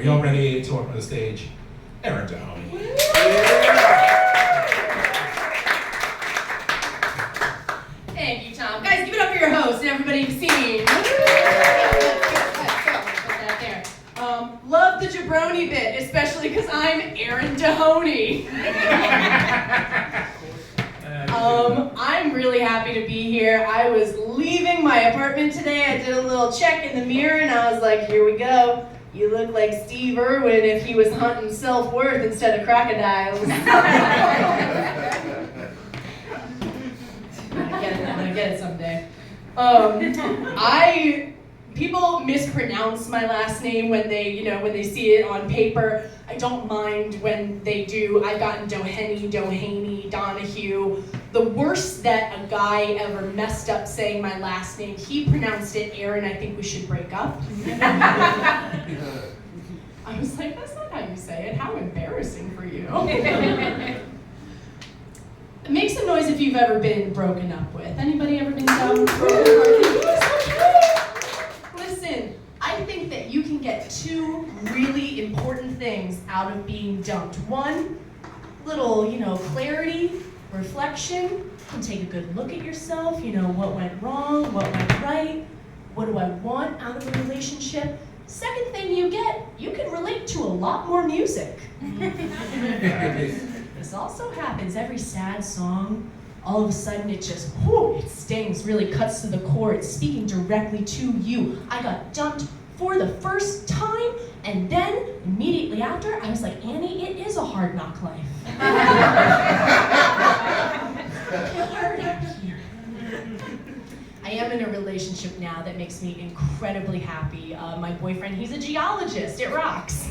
Are y'all ready to welcome to the stage Erin Downey? Thank you, Tom. Guys, give it up for your host and everybody you've seen. Love the jabroni bit, especially because I'm Erin Downey. I'm really happy to be here. I was leaving my apartment today. I did a little check in the mirror and I was like, here we go. You look like Steve Irwin if he was hunting self-worth instead of crocodiles. I'm gonna get it someday. People mispronounce my last name when they see it on paper. I don't mind when they do. I've gotten Doheny, Dohaney, Donahue. The worst that a guy ever messed up saying my last name, he pronounced it Aaron. I think we should break up. I was like, that's not how you say it. How embarrassing for you. Make some noise if you've ever been broken up with. Anybody ever been broken up with? Listen, I think that you can get two really important things out of being dumped. One, little, clarity, reflection. You can take a good look at yourself, what went wrong, what went right, what do I want out of a relationship. Second thing you get, you can relate to a lot more music. This also happens, every sad song, all of a sudden it just, it stings, really cuts to the core, it's speaking directly to you. I got dumped for the first time, and then immediately after, I was like, Annie, it is a hard knock life. I am in a relationship now that makes me incredibly happy. My boyfriend, he's a geologist, it rocks.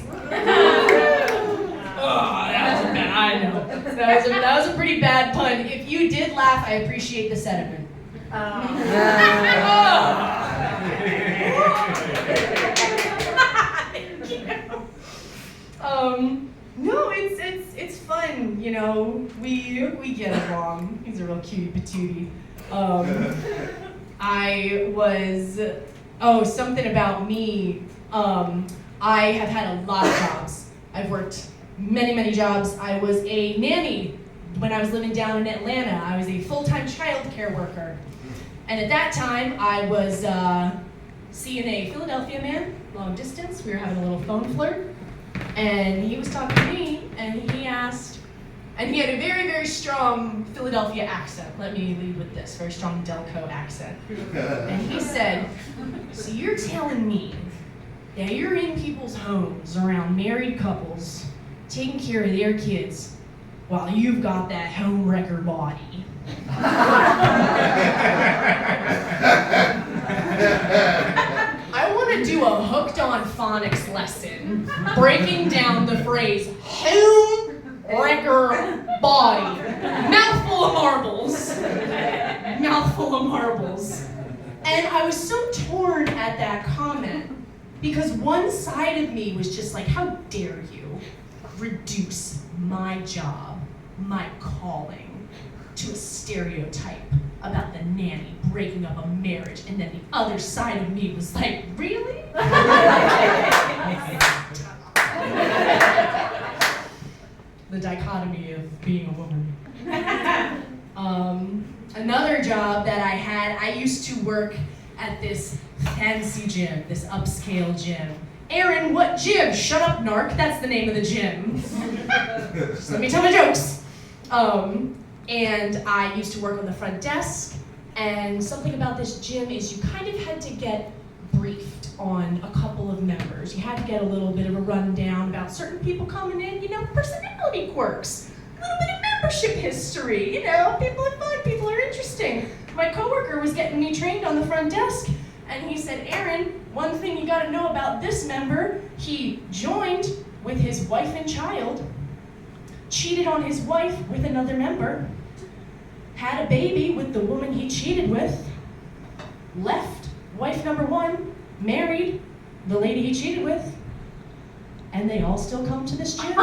Oh, that was a bad, I know. That was a pretty bad pun. If you did laugh, I appreciate the sentiment. No, it's fun, we get along. He's a real cutie patootie. Something about me, I have had a lot of jobs. I've worked many jobs. I was a nanny when I was living down in Atlanta. I was a full-time child care worker. And at that time, I was seeing a Philadelphia man, long distance. We were having a little phone flirt. And he was talking to me, and he asked, and he had a very strong Philadelphia accent. Let me lead with this, very strong Delco accent. And he said, so you're telling me that you're in people's homes around married couples, taking care of their kids, while you've got that home wrecker body. I want to do a hooked on phonics lesson, breaking down the phrase home wrecker body. Mouthful of marbles. Mouthful of marbles. And I was so torn at that comment because one side of me was just like, how dare you reduce my job, my calling, to a stereotype about the nanny breaking up a marriage, and then the other side of me was like, really? The dichotomy of being a woman. Another job that I had, I used to work at this fancy gym, this upscale gym. Aaron, what gym? Shut up, narc. That's the name of the gym. Just let me tell my jokes. And I used to work on the front desk, and something about this gym is you kind of had to get briefed on a couple of members. You had to get a little bit of a rundown about certain people coming in, personality quirks, a little bit of membership history, people are fun, people are interesting. My coworker was getting me trained on the front desk, and he said, Aaron, one thing you gotta know about this member, he joined with his wife and child, cheated on his wife with another member, had a baby with the woman he cheated with, left wife number one, married the lady he cheated with, and they all still come to this gym.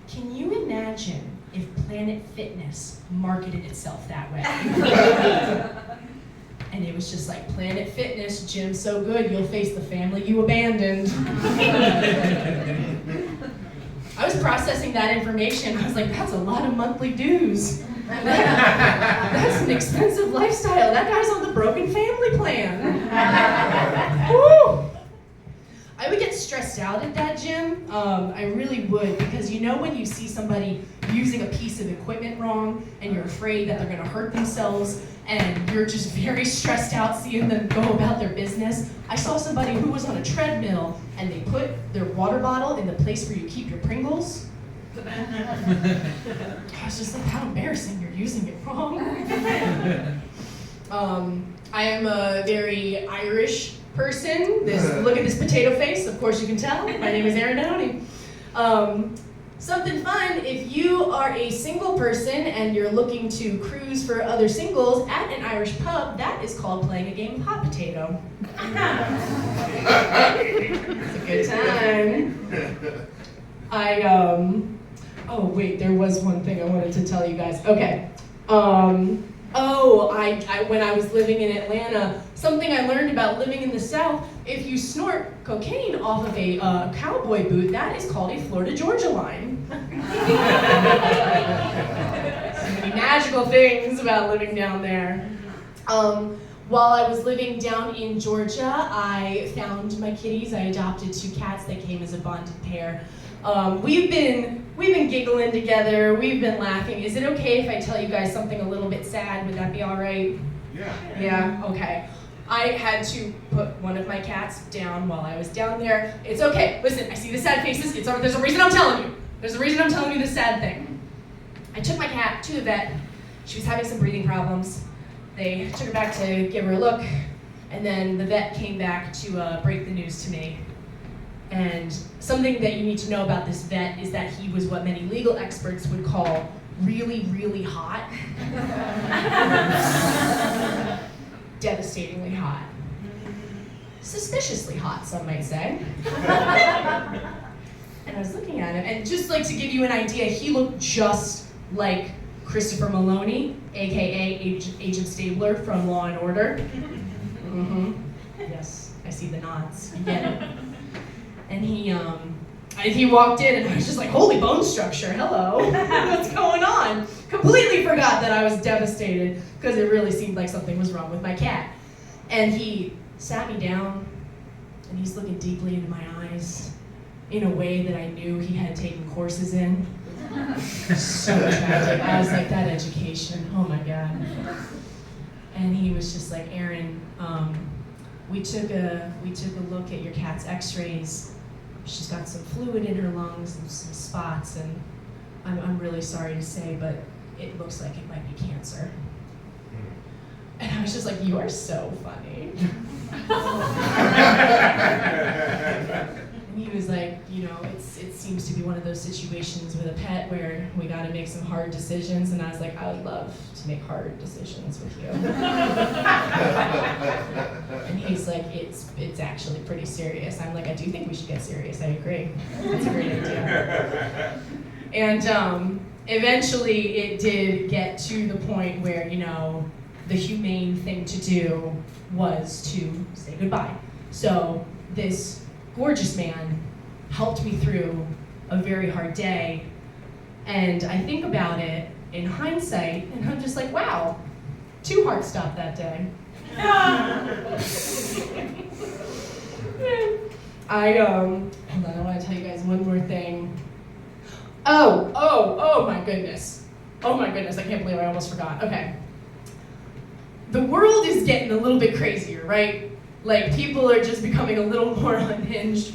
Can you imagine if Planet Fitness marketed itself that way? And it was just like Planet Fitness, gym so good, you'll face the family you abandoned. I was processing that information. I was like, that's a lot of monthly dues. That's an expensive lifestyle. That guy's on the broken family plan. Woo! I would get stressed out at that gym. I really would, because you know when you see somebody using a piece of equipment wrong and you're afraid that they're gonna hurt themselves and you're just very stressed out seeing them go about their business. I saw somebody who was on a treadmill and they put their water bottle in the place where you keep your Pringles. I was just like, how embarrassing, you're using it wrong. I am a very Irish person. Look at this potato face, of course you can tell. My name is Erin Downey. Something fun, if you are a single person and you're looking to cruise for other singles at an Irish pub, that is called playing a game of hot potato. It's a good time. Oh wait, there was one thing I wanted to tell you guys. Okay. When I was living in Atlanta, something I learned about living in the South, if you snort cocaine off of a cowboy boot, that is called a Florida Georgia line. So many magical things about living down there. While I was living down in Georgia, I found my kitties. I adopted 2 cats that came as a bonded pair. We've been giggling together, we've been laughing. Is it okay if I tell you guys something a little bit sad? Would that be all right? Yeah. Yeah, okay. I had to put one of my cats down while I was down there. It's okay, listen, I see the sad faces. There's a reason I'm telling you. There's a reason I'm telling you this sad thing. I took my cat to the vet. She was having some breathing problems. They took her back to give her a look, and then the vet came back to break the news to me. And something that you need to know about this vet is that he was what many legal experts would call really, really hot. Devastatingly hot. Suspiciously hot, some might say. And I was looking at him, and just like to give you an idea, he looked just like Christopher Maloney, aka Agent Stabler from Law and Order. Mm-hmm. Yes, I see the nods. You get it. And he walked in, and I was just like, holy bone structure, hello. What's going on? Completely forgot that I was devastated, because it really seemed like something was wrong with my cat. And he sat me down, and he's looking deeply into my eyes in a way that I knew he had taken courses in. So tragic. I was like, that education, oh my God. And he was just like, Erin, we took a look at your cat's x-rays. She's got some fluid in her lungs and some spots, and I'm really sorry to say, but it looks like it might be cancer. And I was just like, you are so funny. And he was like, you know, it seems to be one of those situations with a pet where we gotta make some hard decisions. And I was like, I would love to make hard decisions with you. And he's like, it's actually pretty serious. I'm like, I do think we should get serious, I agree. That's a great idea. And eventually it did get to the point where, you know, the humane thing to do was to say goodbye. So this gorgeous man helped me through a very hard day, and I think about it in hindsight, and I'm just like, wow, 2 hearts stopped that day. Hold on, I want to tell you guys one more thing. Oh my goodness. Oh my goodness, I can't believe I almost forgot. Okay. The world is getting a little bit crazier, right? Like, people are just becoming a little more unhinged.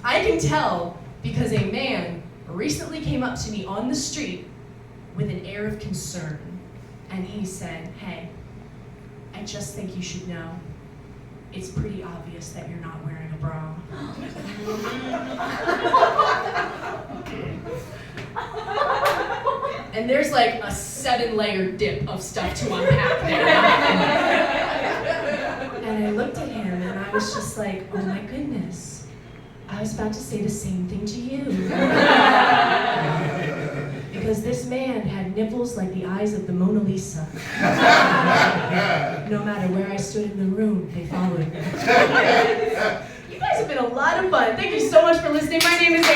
I can tell because a man recently came up to me on the street with an air of concern, and he said, hey, I just think you should know, it's pretty obvious that you're not wearing a bra. And there's like a 7-layer dip of stuff to unpack there. And I looked at him and I was just like, oh my goodness, I was about to say the same thing to you. Because this man had nipples like the eyes of the Mona Lisa. No matter where I stood in the room, they followed me. You guys have been a lot of fun. Thank you so much for listening. My name is